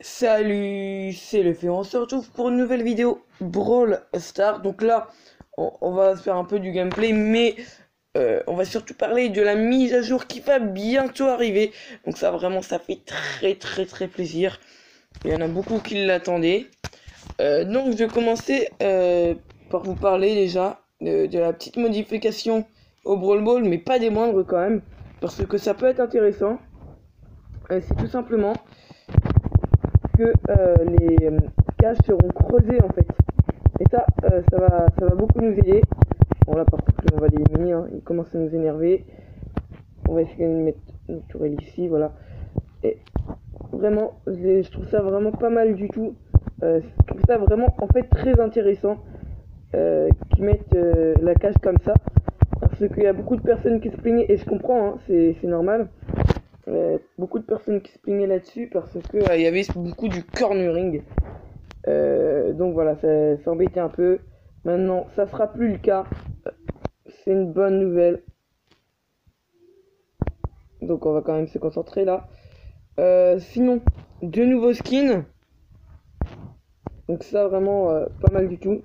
Salut, c'est le fait. On se retrouve pour une nouvelle vidéo Brawl Stars. Donc là, on va se faire un peu du gameplay, mais on va surtout parler de la mise à jour qui va bientôt arriver. Donc ça, vraiment, ça fait très plaisir. Il y en a beaucoup qui l'attendaient. Donc je vais commencer par vous parler déjà de la petite modification au Brawl Ball, mais pas des moindres quand même, parce que ça peut être intéressant. C'est tout simplement que les cages seront creusées en fait. Et ça va beaucoup nous aider. Bon là par contre on va l'éliminer, hein. Il commence à nous énerver. On va essayer de mettre une tourelle ici, voilà. Et vraiment, je trouve ça vraiment pas mal du tout. Je trouve ça vraiment en fait très intéressant qu'ils mettent la cage comme ça. Parce qu'il y a beaucoup de personnes qui se plaignaient, et je comprends, hein, c'est normal. Beaucoup de personnes qui se plaignaient là-dessus parce que il y avait beaucoup du cornering. Donc voilà, ça embêtait un peu. Maintenant, ça sera plus le cas. C'est une bonne nouvelle. Donc on va quand même se concentrer là. Sinon, de nouveaux skins. Donc ça vraiment pas mal du tout.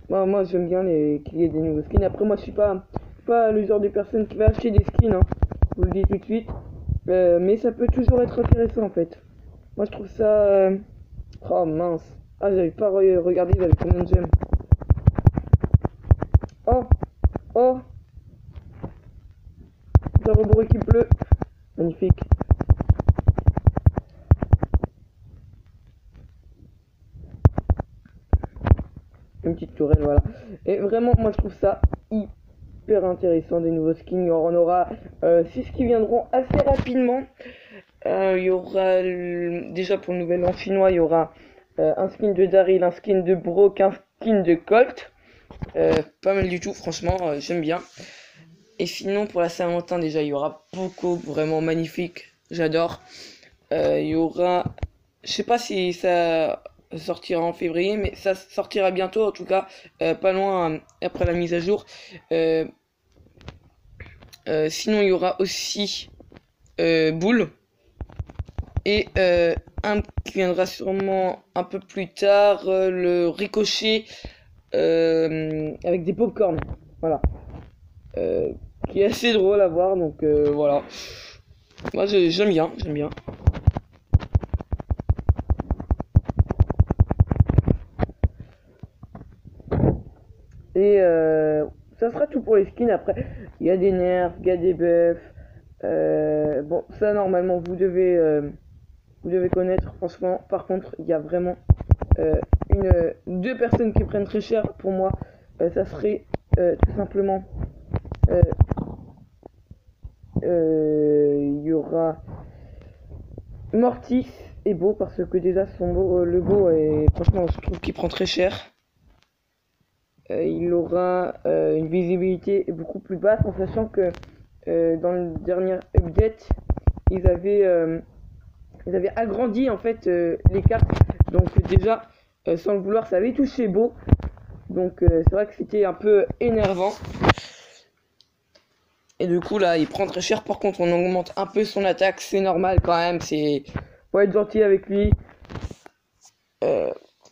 Moi j'aime bien qu'il y ait des nouveaux skins. Après moi je suis pas le genre de personne qui va acheter des skins, hein. Je vous le dis tout de suite. Mais ça peut toujours être intéressant en fait. Moi je trouve ça... Oh mince. Ah j'avais pas regardé, il avait combien de gemmes. Oh. Oh. Un robot qui pleut. Magnifique. Une petite tourelle, voilà. Et vraiment moi je trouve ça hyper intéressant, des nouveaux skins. On aura 6 qui viendront assez rapidement. Il y aura déjà pour le nouvel an chinois, il y aura un skin de Daryl, un skin de Brock, un skin de Colt. Pas mal du tout, franchement, j'aime bien. Et sinon pour la Saint-Valentin déjà il y aura beaucoup, vraiment magnifique, j'adore. Il y aura, je sais pas si ça sortira en février, mais ça sortira bientôt en tout cas, pas loin après la mise à jour. Sinon il y aura aussi Boule. Et un qui viendra sûrement un peu plus tard, le ricochet avec des popcorn. Voilà. Qui est assez drôle à voir, donc voilà. Moi j'aime bien, j'aime bien. Et ça sera tout pour les skins. Après, il y a des nerfs, il y a des buffs. Bon, ça normalement vous devez connaître. Franchement, par contre, il y a vraiment deux personnes qui prennent très cher pour moi. Ça serait tout simplement il y aura Mortis et Beau, parce que déjà son beau, le Beau est franchement je trouve qu'il prend très cher. Il aura une visibilité beaucoup plus basse, en sachant que dans le dernier update ils avaient agrandi en fait les cartes. Donc déjà sans le vouloir ça avait touché Beau. Donc c'est vrai que c'était un peu énervant. Et du coup là il prend très cher. Par contre on augmente un peu son attaque, c'est normal quand même, c'est faut être gentil avec lui.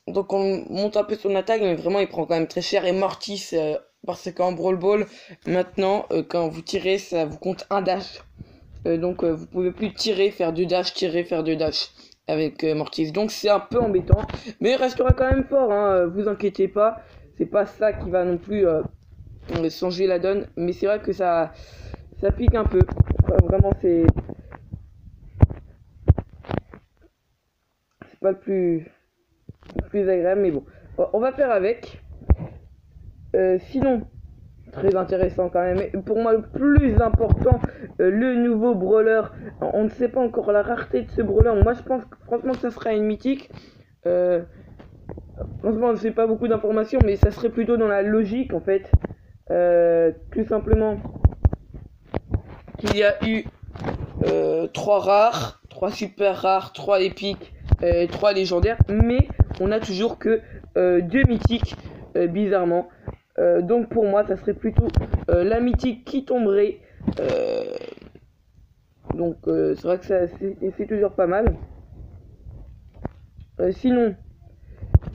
Donc on monte un peu son attaque, mais vraiment il prend quand même très cher. Et Mortis, parce qu'en Brawl Ball maintenant quand vous tirez ça vous compte un dash. Donc vous pouvez plus tirer, faire du dash, tirer, faire du dash avec Mortis. Donc c'est un peu embêtant, mais il restera quand même fort, hein, vous inquiétez pas. C'est pas ça qui va non plus changer la donne, mais c'est vrai que ça pique un peu. Vraiment c'est pas le plus agréable, mais bon, on va faire avec. Sinon, très intéressant quand même. Et pour moi, le plus important, le nouveau brawler. On ne sait pas encore la rareté de ce brawler. Moi, je pense franchement que ça sera une mythique. Franchement, je sais pas beaucoup d'informations, mais ça serait plutôt dans la logique en fait. Tout simplement qu'il y a eu 3 rares, 3 super rares, 3 épiques, 3 légendaires, mais on a toujours que 2 mythiques, bizarrement. Donc pour moi ça serait plutôt la mythique qui tomberait Donc c'est vrai que c'est toujours pas mal. Sinon,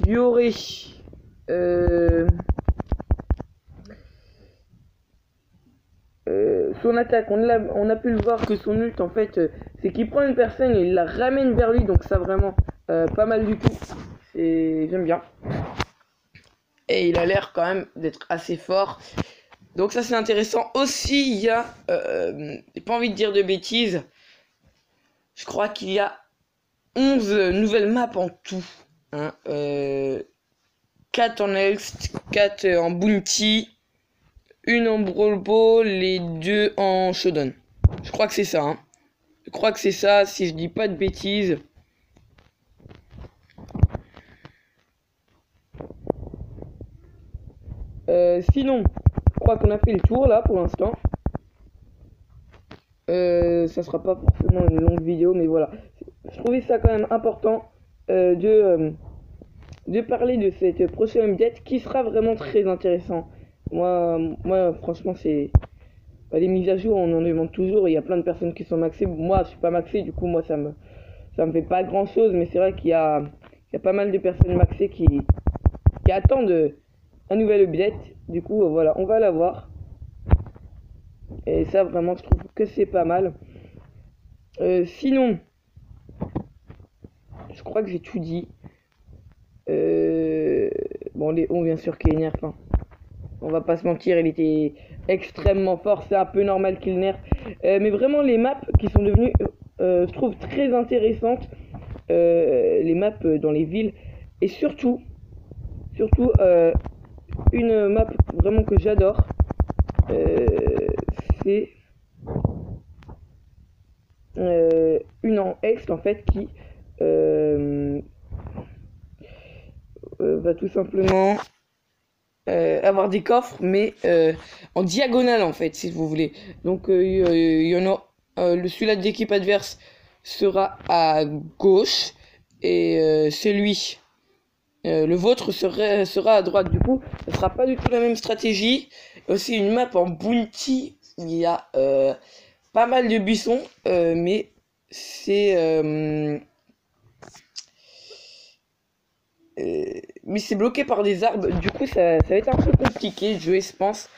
il y aurait son attaque. On a pu le voir que son ult en fait, c'est qu'il prend une personne et il la ramène vers lui. Donc ça vraiment pas mal du tout. J'aime bien. Et il a l'air quand même d'être assez fort. Donc ça c'est intéressant. Aussi il y a, j'ai pas envie de dire de bêtises, je crois qu'il y a 11 nouvelles maps en tout. Hein. 4 en Elst, 4 en Bounty, une en Brawl Ball et 2 en Showdown. Je crois que c'est ça. Hein. Je crois que c'est ça, si je dis pas de bêtises. Sinon, je crois qu'on a fait le tour là pour l'instant. Ça sera pas forcément une longue vidéo, mais voilà. Je trouvais ça quand même important de parler de cette prochaine update qui sera vraiment très intéressant. Moi franchement, c'est les mises à jour, on en demande toujours. Il y a plein de personnes qui sont maxées. Moi, je suis pas maxé, du coup, moi, ça me fait pas grand chose, mais c'est vrai qu'il y a pas mal de personnes maxées qui attendent un nouvel update. Du coup, voilà, on va l'avoir. Et ça, vraiment, je trouve que c'est pas mal. Sinon, je crois que j'ai tout dit. Bon, Léon, bien sûr, qu'il est nerf. Hein. On va pas se mentir, il était extrêmement fort. C'est un peu normal qu'il nerf. Mais vraiment, les maps qui sont devenues, je trouve, très intéressantes. Les maps dans les villes. Et surtout, une map vraiment que j'adore. C'est une en Ext en fait qui va tout simplement avoir des coffres mais en diagonale en fait si vous voulez. Donc il y en a celui-là de l'équipe adverse sera à gauche et celui le vôtre sera à droite. Du coup ce sera pas du tout la même stratégie. Aussi une map en bounty, il y a pas mal de buissons, mais c'est bloqué par des arbres. Du coup ça va être un peu compliqué de jouer, je pense,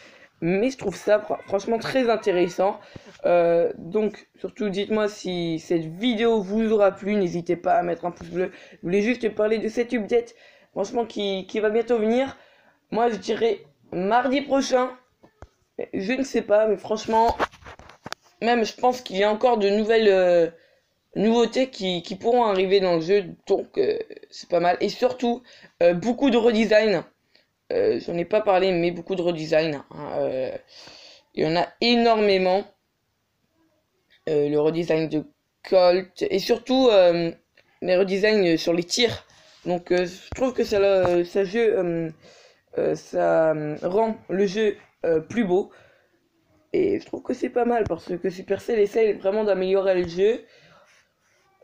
mais je trouve ça franchement très intéressant. Donc surtout dites-moi si cette vidéo vous aura plu, n'hésitez pas à mettre un pouce bleu. Je voulais juste parler de cette update franchement qui va bientôt venir. Moi je dirais mardi prochain, je ne sais pas, mais franchement même je pense qu'il y a encore de nouvelles nouveautés qui pourront arriver dans le jeu, donc c'est pas mal. Et surtout beaucoup de redesign, j'en ai pas parlé, mais beaucoup de redesign, hein. Il y en a énormément, le redesign de Colt et surtout les redesigns sur les tirs. Donc je trouve que ça rend le jeu plus beau. Et je trouve que c'est pas mal parce que Supercell essaye vraiment d'améliorer le jeu.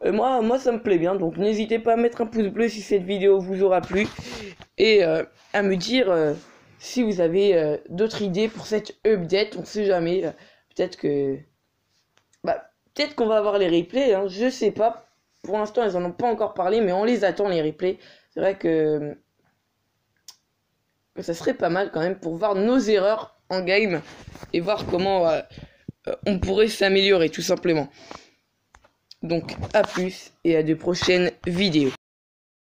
Moi ça me plaît bien, donc n'hésitez pas à mettre un pouce bleu si cette vidéo vous aura plu. Et à me dire si vous avez d'autres idées pour cette update, on sait jamais. Peut-être qu'on va avoir les replays, hein, je sais pas. Pour l'instant ils en ont pas encore parlé, mais on les attend les replays. C'est vrai que ça serait pas mal quand même pour voir nos erreurs en game et voir comment on pourrait s'améliorer tout simplement. Donc à plus et à de prochaines vidéos.